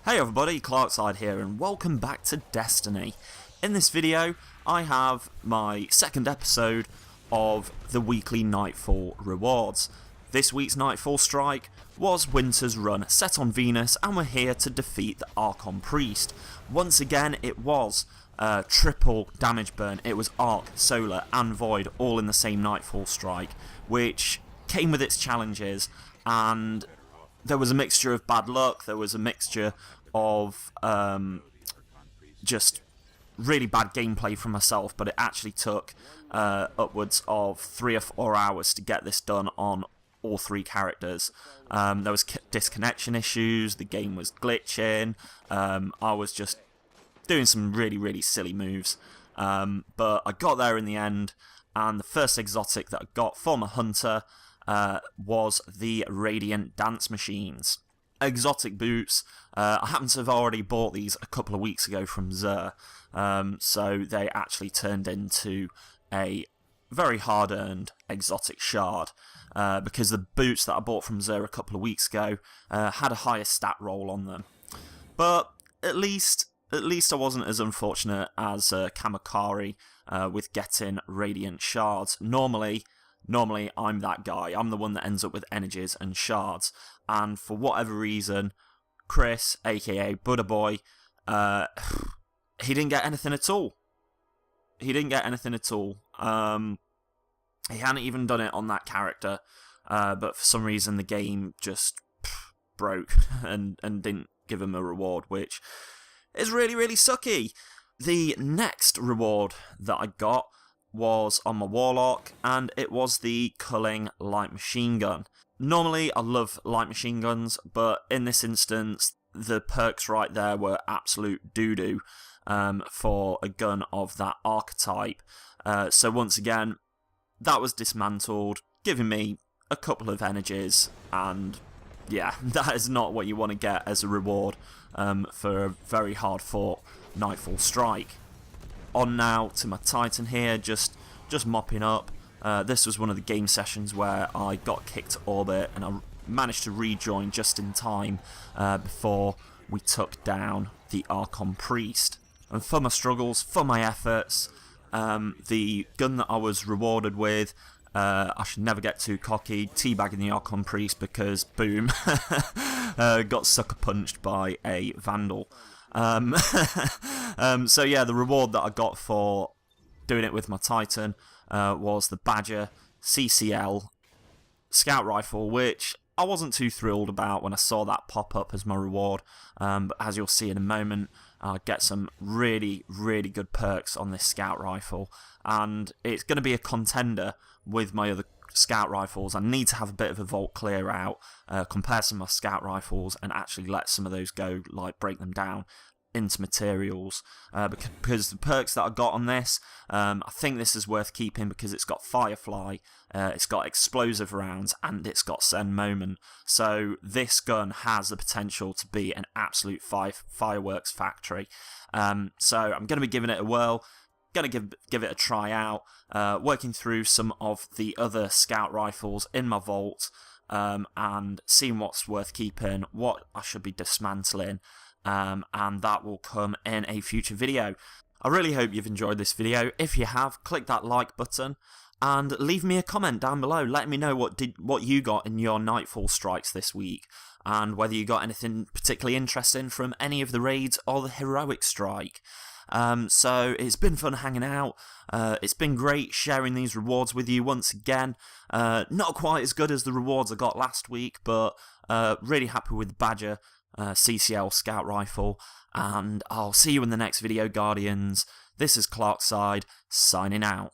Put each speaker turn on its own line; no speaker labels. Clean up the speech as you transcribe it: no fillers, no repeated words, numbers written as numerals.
Hey everybody, Clarkside here and welcome back to Destiny. In this video I have my second episode of the weekly Nightfall rewards. This week's Nightfall strike was Winter's Run, set on Venus, and we're here to defeat the Archon Priest. Once again it was triple damage burn. It was Arc, Solar and Void all in the same Nightfall strike, which came with its challenges, and there was a mixture of bad luck, there was a mixture of just really bad gameplay from myself, but it actually took upwards of 3 or 4 hours to get this done on all 3 characters. There was disconnection issues, the game was glitching, I was just doing some really silly moves, but I got there in the end, and the first exotic that I got for my hunter was the Radiant Dance Machines. Exotic boots. I happen to have already bought these a couple of weeks ago from Xur, so they actually turned into a very hard-earned exotic shard, because the boots that I bought from Xur a couple of weeks ago had a higher stat roll on them. But at least I wasn't as unfortunate as Kamakari with getting Radiant Shards. Normally I'm that guy. I'm the one that ends up with energies and shards. And for whatever reason, Chris, aka Buddha Boy, he didn't get anything at all. He didn't get anything at all. He hadn't even done it on that character, but for some reason the game just broke and didn't give him a reward, which is really sucky. The next reward that I got was on my Warlock, and it was the culling light machine gun. Normally I love light machine guns, but in this instance the perks right there were absolute doo-doo for a gun of that archetype. So once again that was dismantled, giving me a couple of energies, and yeah, that is not what you want to get as a reward for a very hard fought Nightfall strike. On now to my Titan here, just mopping up. This was one of the game sessions where I got kicked to orbit, and I managed to rejoin just in time before we took down the Archon Priest. And for my struggles, for my efforts, the gun that I was rewarded with, I should never get too cocky, teabagging the Archon Priest because, boom, got sucker punched by a Vandal. So yeah, the reward that I got for doing it with my Titan was the Badger CCL Scout Rifle, which I wasn't too thrilled about when I saw that pop up as my reward, but as you'll see in a moment, I get some really good perks on this Scout Rifle, and it's going to be a contender with my other Scout Rifles. I need to have a bit of a vault clear out, compare some of my Scout Rifles, and actually let some of those go, like break them down into materials, because the perks that I got on this, I think this is worth keeping because it's got Firefly, it's got explosive rounds, and it's got Send Moment. So this gun has the potential to be an absolute fireworks factory. So I'm going to be giving it a whirl, going to give it a try out, working through some of the other Scout Rifles in my vault, and seeing what's worth keeping, what I should be dismantling, and that will come in a future video. I really hope you've enjoyed this video. If you have, click that like button and leave me a comment down below. Let me know what you got in your Nightfall strikes this week, and whether you got anything particularly interesting from any of the raids or the heroic strike. So it's been fun hanging out. It's been great sharing these rewards with you once again. Not quite as good as the rewards I got last week, but really happy with the Badger CCL Scout Rifle, and I'll see you in the next video, Guardians. This is Clarkside, signing out.